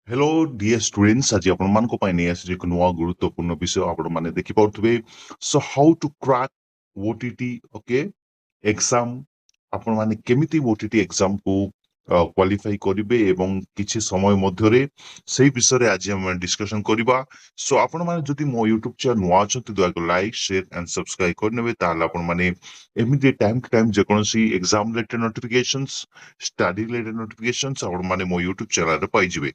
hello dear students आज आपण मानको पाई नै आसी एक नुआ गुरुत्वपूर्ण विषय आपण माने देखि पाउथबे so how to crack OTT okay exam आपण माने केमिति ओटीटी एग्जाम को क्वालिफाई करिवे एवं किछि समय मध्यरे सेही विषय रे आज हम डिस्कशन करिबा सो आपण माने जदि मो YouTube चैनल नुआ अछंती दया लाइक शेयर एंड सब्सक्राइब करनेबे ताले आपण माने एमिति टाइम टू टाइम जे कोनसी exam related notifications study related notifications आपण माने मो YouTube चैनल रे पाई जिवे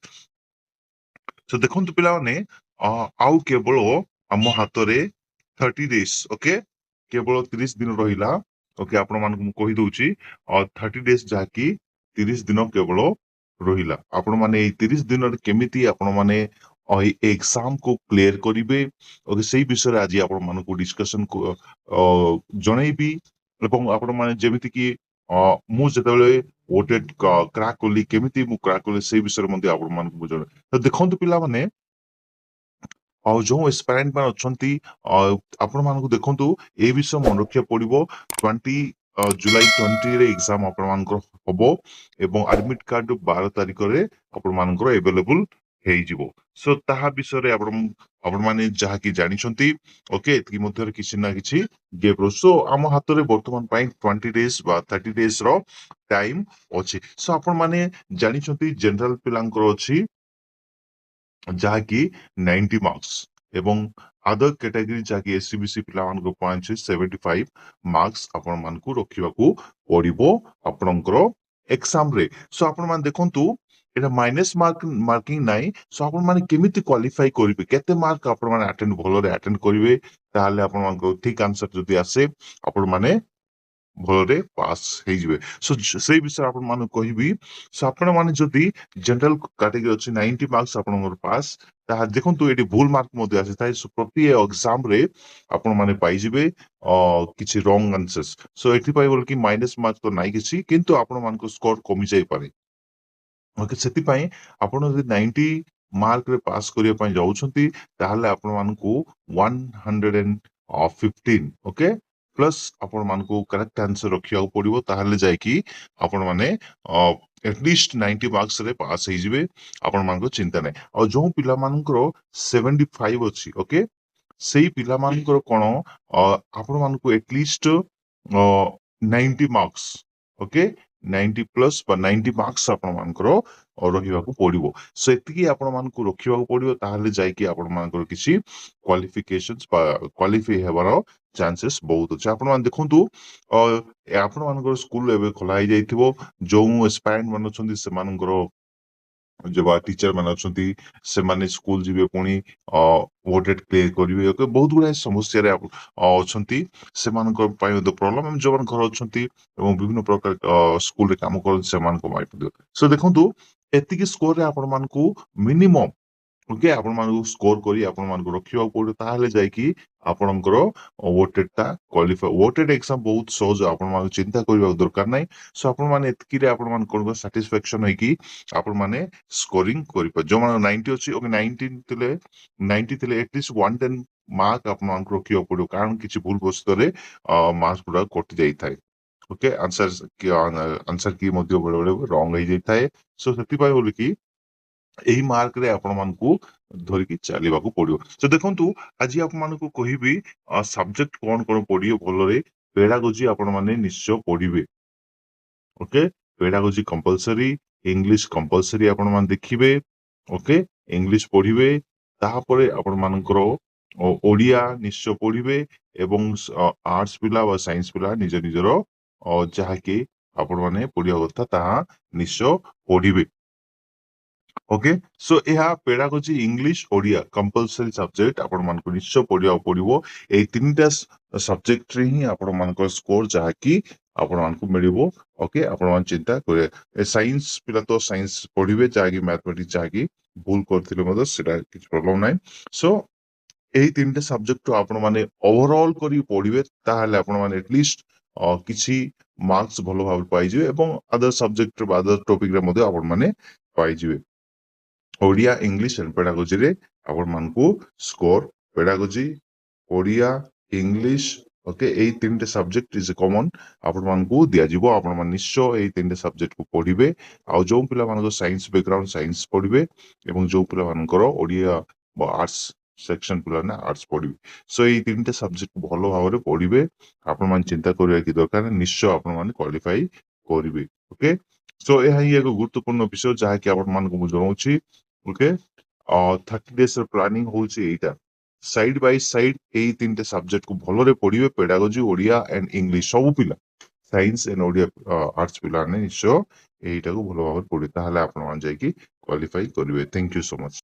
सो देखନ୍ତୁ ପିଲାମାନେ ଆଉ କେବଳ ଆମ ହାତରେ 30 days ଓକେ କେବଳ 30 ଦିନ ରହିଲା ଓକେ ଆପଣ ମାନଙ୍କୁ ମୁଁ କହି ଦଉଛି 30 days ଯାହାକି 30 ଦିନ କେବଳ ରହିଲା ଆପଣ ମାନେ ଏଇ 30 ଦିନରେ କେମିତି ଆପଣ ମାନେ ଏଇ ଏକ୍ସାମ କୁ କ୍ଲିୟର କରିବେ ଓକେ ସେଇ ବିଷୟରେ ଆଜି ଆପଣ ମାନଙ୍କୁ ଡିସ୍କସନ ଜଣେଇବି ଏବଂ ଆପଣ ମାନେ ଯେମିତି କି ମୁଁ ଯେତେବେଳେ ଗୋଟେ କ୍ରାକ୍ କଲି କେମିତି ମୁଁ କ୍ରାକ୍ କଲି ସେଇ ବିଷୟରେ ମଧ୍ୟ ଆପଣ ମାନଙ୍କୁ ଜଣେ ତ ଦେଖନ୍ତୁ ପିଲାମାନେ ଆଉ ଯୋଉ ଏସ୍ପାରାଣ୍ଟ ମାନେ ଅଛନ୍ତି ଆପଣ ମାନଙ୍କୁ ଦେଖନ୍ତୁ ଏ ବିଷୟ ମନେ ରଖିବାକୁ ପଡିବ 20 ଜୁଲାଇ 20 ରେ ଏକ୍ସାମ ଆପଣ ମାନଙ୍କର ହବ ଏବଂ ଆଡମିଟ କାର୍ଡ 12 ତାରିଖରେ ଆପଣ ମାନଙ୍କର ଆଭେଲେବୁଲ ହେଇଯିବ ସୋ ତାହା ବିଷୟରେ ଆପଣ ମାନେ ଯାହାକି ଜାଣିଛନ୍ତି ଓକେ ଏତିକି ମଧ୍ୟରେ କିଛି ନା କିଛି ଗେପ୍ ସୋ ଆମ ହାତରେ ବର୍ତ୍ତମାନ ପାଇଁ 20 ଡେଜ ବା 30 ଡେଜ ର ଟାଇମ ଅଛି ସୋ ଆପଣ ମାନେ ଜାଣିଛନ୍ତି ଜେନେରାଲ ପିଲାଙ୍କର ଅଛି ଯାହାକି 90 ମାର୍କସ୍ ଏବଂ ଅଦର କ୍ୟାଟାଗୋରୀ ଯାହାକି ଏସସିବିସି ପିଲାମାନଙ୍କ ପାଇଁ ଅଛି 75 ମାର୍କସ୍ ଆପଣ ମାନଙ୍କୁ ରଖିବାକୁ ପଡିବ ଆପଣଙ୍କର ଏକ୍ସାମ ରେ ସୋ ଆପଣ ମାନେ ଦେଖନ୍ତୁ ଏଟା ମାଇନସ ମାର୍କିଂ ନାହିଁ ସୋ ଆପଣ ମାନେ କେମିତି କ୍ୱାଲିଫାଇ କରିବେ କେତେ ମାର୍କ ଆପଣ ମାନେ ଆଟେଣ୍ଡ ଭଲରେ ଆଟେଣ୍ଡ କରିବେ ତାହେଲେ ଆପଣ ମାନଙ୍କୁ ଠିକ ଆନ୍ସର ଯଦି ଆସେ ଆପଣ ମାନେ ଭଲରେ ପାସ୍ ହେଇଯିବେ ସୋ ସେଇ ବିଷୟରେ ଆପଣ ମାନଙ୍କୁ କହିବି ସୋ ଆପଣ ମାନେ ଯଦି ଜେନେରାଲ କାଟେଗୋରୀ ଅଛି 90 ମାର୍କସ୍ ଆପଣଙ୍କର ପାସ୍ ତାହା ଦେଖନ୍ତୁ ଏଠି ଭୁଲ ମାର୍କ ମଧ୍ୟ ଆସିଥାଏ ସୋ ପ୍ରତି ଏକ୍ସାମ ରେ ଆପଣ ମାନେ ପାଇଯିବେ କିଛି ରଙ୍ଗ ଆନ୍ସର୍ସ ସୋ ଏଥିପାଇଁ ବୋଲି କି ମାଇନସ ମାର୍କ ତ ନାହିଁ କିଛି କିନ୍ତୁ ଆପଣ ମାନଙ୍କ ସ୍କୋର କମି ଯାଇପାରେ ଓକେ ସେଥିପାଇଁ ଆପଣ ଯଦି 90 ମାର୍କରେ ପାସ୍ କରିବା ପାଇଁ ଯାଉଛନ୍ତି ତାହେଲେ ଆପଣ ମାନଙ୍କୁ 115 ଓକେ ପ୍ଲସ୍ ଆପଣ ମାନଙ୍କୁ କରେକ୍ଟ ଆନ୍ସର ରଖିବାକୁ ପଡିବ ତାହେଲେ ଯାଇକି ଆପଣ ମାନେ ଏଟଲିଷ୍ଟ 90 ମାର୍କସ ରେ ପାସ୍ ହେଇଯିବେ ଆପଣ ମାନଙ୍କ ଚିନ୍ତା ନାହିଁ ଆଉ ଯୋଉ ପିଲାମାନଙ୍କର 75 ଅଛି ଓକେ ସେଇ ପିଲାମାନଙ୍କର କଣ ଆପଣ ମାନଙ୍କୁ ଏଟଲିଷ୍ଟ 90 ମାର୍କସ ଓକେ 90 ପ୍ଲସ୍ ବା 90 ମାର୍କସ ଆପଣ ମାନଙ୍କର ରହିବାକୁ ପଡିବ ସୋ ଏତିକି ଆପଣ ମାନଙ୍କୁ ରଖିବାକୁ ପଡିବ ତାହେଲେ ଯାଇକି ଆପଣ ମାନଙ୍କର କିଛି କ୍ୱାଲିଫିକେସନ ବା କ୍ୱାଲିଫାଇ ହେବାର ଚାନ୍ସେସ୍ ବହୁତ ଅଛି ଆପଣ ମାନେ ଦେଖନ୍ତୁ ଆପଣ ମାନଙ୍କର ସ୍କୁଲ ଏବେ ଖୋଲା ହେଇଯାଇଥିବ ଯୋଉ ଏସ୍ପାୟାଣ୍ଟ ମାନେ ଅଛନ୍ତି ସେମାନଙ୍କର ଯୋଉ ଟିଚର ମାନେ ଅଛନ୍ତି ସେମାନେ ସ୍କୁଲ ଯିବେ ପୁଣି ଭୋଟେଡ କ୍ଲିୟର କରିବେ ବହୁତ ଗୁଡାଏ ସମସ୍ୟାରେ ଅଛନ୍ତି ସେମାନଙ୍କ ପାଇଁ ମଧ୍ୟ ପ୍ରୋବ୍ଲେମ ଯୋଉମାନେ ଘର ଅଛନ୍ତି ଏବଂ ବିଭିନ୍ନ ପ୍ରକାର ସ୍କୁଲରେ କାମ କରନ୍ତି ସେମାନଙ୍କ ପାଇଁ ମଧ୍ୟ ସୋ ଦେଖନ୍ତୁ ଏତିକି ସ୍କୋରରେ ଆପଣ ମାନଙ୍କୁ ମିନିମମ୍ ଓକେ ଆପଣ ମାନଙ୍କୁ ସ୍କୋର କରି ଆପଣ ମାନଙ୍କୁ ରଖିବାକୁ ପଡିବ ତାହେଲେ ଯାଇକି ଆପଣଙ୍କର ଓଟେଡ ଟା କ୍ୱାଲିଫାଇ ଓଟେଡ ଏକ୍ସାମ ବହୁତ ସହଜ ଆପଣ ମାନଙ୍କୁ ଚିନ୍ତା କରିବାକୁ ଦରକାର ନାହିଁ ସୋ ଆପଣ ମାନେ ଏତିକିରେ ଆପଣ ମାନେ କଣ ସାଟିସ୍ଫାକ୍ସନ ହେଇକି ଆପଣ ମାନେ ସ୍କୋରିଂ କରିପାରିବେ ଯୋଉମାନେ 90 ଅଛି ଓକେ 90 ଥିଲେ ଏଟଲିଷ୍ଟ 110 ମାର୍କ ଆପଣମାନଙ୍କୁ ରଖିବାକୁ ପଡିବ କାରଣ କିଛି ଭୁଲ ବଶତରେ ମାର୍କ ଗୁଡାକ କଟି ଯାଇଥାଏ ଓକେ ଆନ୍ସର କି ମଧ୍ୟ ବେଳେ ବେଳେ ରଙ୍ଗ ହେଇଯାଇଥାଏ ସୋ ସେଥିପାଇଁ ବୋଲିକି ଏହି ମାର୍କରେ ଆପଣ ମାନଙ୍କୁ ଧରିକି ଚାଲିବାକୁ ପଡିବ ତ ଦେଖନ୍ତୁ ଆଜି ଆପଣମାନଙ୍କୁ କହିବି ସବଜେକ୍ଟ କଣ କଣ ପଢିବେ ଭଲରେ ପେଡାଗୋଜି ଆପଣ ମାନେ ନିଶ୍ଚୟ ପଢିବେ okay pedagogy compulsory English compulsory ଆପଣ ମାନେ ଦେଖିବେ ଓକେ ଇଂଲିଶ ପଢିବେ ତାପରେ ଆପଣ ମାନଙ୍କର ଓଡିଆ ନିଶ୍ଚୟ ପଢିବେ ଏବଂ ଆର୍ଟସ ପିଲା ବା ସାଇନ୍ସ ପିଲା ନିଜ ନିଜର ଯାହାକି ଆପଣ ମାନେ ପଢିବା କଥା ତାହା ନିଶ୍ଚୟ ପଢିବେ ଓକେ ସୋ ଏହା pedagogy English Odia compulsory subject ଆପଣ ମାନଙ୍କୁ ନିଶ୍ଚୟ ପଢିବାକୁ ପଡିବ ଏଇ ତିନିଟା ସବଜେକ୍ଟରେ ହିଁ ଆପଣ ମାନଙ୍କର ସ୍କୋର ଯାହାକି ଆପଣ ମାନଙ୍କୁ ମିଳିବ ଓକେ ଆପଣ ମାନେ ଚିନ୍ତା କରିବେ ସାଇନ୍ସ ପିଲା ତ ସାଇନ୍ସ ପଢିବେ ଯାହାକି ମ୍ୟାଥମେଟିକ୍ସ ଯାହାକି ଭୁଲ କରିଥିଲେ ମଧ୍ୟ ସେଟା କିଛି ପ୍ରୋବ୍ଲେମ ନାହିଁ ସୋ ଏହି ତିନିଟା ସବଜେକ୍ଟ ଆପଣ ମାନେ ଓଭରଅଲ କରି ପଢିବେ ତାହେଲେ ଆପଣ ମାନେ ଆଟଲିଷ୍ଟ କିଛି ମାର୍କସ ଭଲ ଭାବରେ ପାଇଯିବେ ଏବଂ ଅଦର ସବଜେକ୍ଟ ଅଦର ଟପିକରେ ମଧ୍ୟ ଆପଣ ମାନେ ପାଇଯିବେ ଓଡିଆ ଇଂଲିଶ ଆଣ୍ଡ ପେଡାଗୋଜିରେ ଆପଣ ମାନଙ୍କୁ score pedagogy Odia English okay ଏଇ ତିନିଟା ସବଜେକ୍ଟ ଇଜ କମନ ଆପଣମାନଙ୍କୁ ଦିଆଯିବ ଆପଣମାନେ ନିଶ୍ଚୟ ଏଇ ତିନିଟା ସବଜେକ୍ଟକୁ ପଢିବେ ଆଉ ଯୋଉ ପିଲାମାନଙ୍କର ସାଇନ୍ସ ବ୍ୟାକଗ୍ରାଉଣ୍ଡ ସାଇନ୍ସ ପଢିବେ ଏବଂ ଯୋଉ ପିଲାମାନଙ୍କର ଓଡିଆ ବା ଆର୍ଟସ ସେକ୍ସନ ପିଲାମାନେ ଆର୍ଟସ ପଢିବେ ସୋ ଏଇ ତିନିଟା ସବଜେକ୍ଟ ଭଲ ଭାବରେ ପଢିବେ ଆପଣମାନେ ଚିନ୍ତା କରିବା କି ଦରକାର ନିଶ୍ଚୟ ଆପଣମାନେ କ୍ୱାଲିଫାଇ କରିବେ ଓକେ ସୋ ଏହା ହିଁ ଏକ ଗୁରୁତ୍ୱପୂର୍ଣ୍ଣ ବିଷୟ ଯାହାକି ଆପଣମାନଙ୍କୁ ମୁଁ ଜଣାଉଛି ଓକେ 30 days ର ପ୍ଲାନିଂ ହଉଛି ଏଇଟା ସାଇଡ ବାଇ ସାଇଡ ଏଇ ତିନିଟା ସବଜେକ୍ଟ କୁ ଭଲରେ ପଢିବେ ପେଡାଗୋଜି ଓଡିଆ ଆଣ୍ଡ ଇଂଲିଶ ସବୁ ପିଲା ସାଇନ୍ସ ଆଣ୍ଡ ଓଡିଆ ଆର୍ଟସ ପିଲାମାନେ ନିଶ୍ଚୟ ଏଇଟାକୁ ଭଲ ଭାବରେ ପଢିବେ ତାହେଲେ ଆପଣମାନେ ଯାଇକି କ୍ୱାଲିଫାଇ କରିବେ ଥ୍ୟାଙ୍କ ୟୁ ସୋ ମଚ୍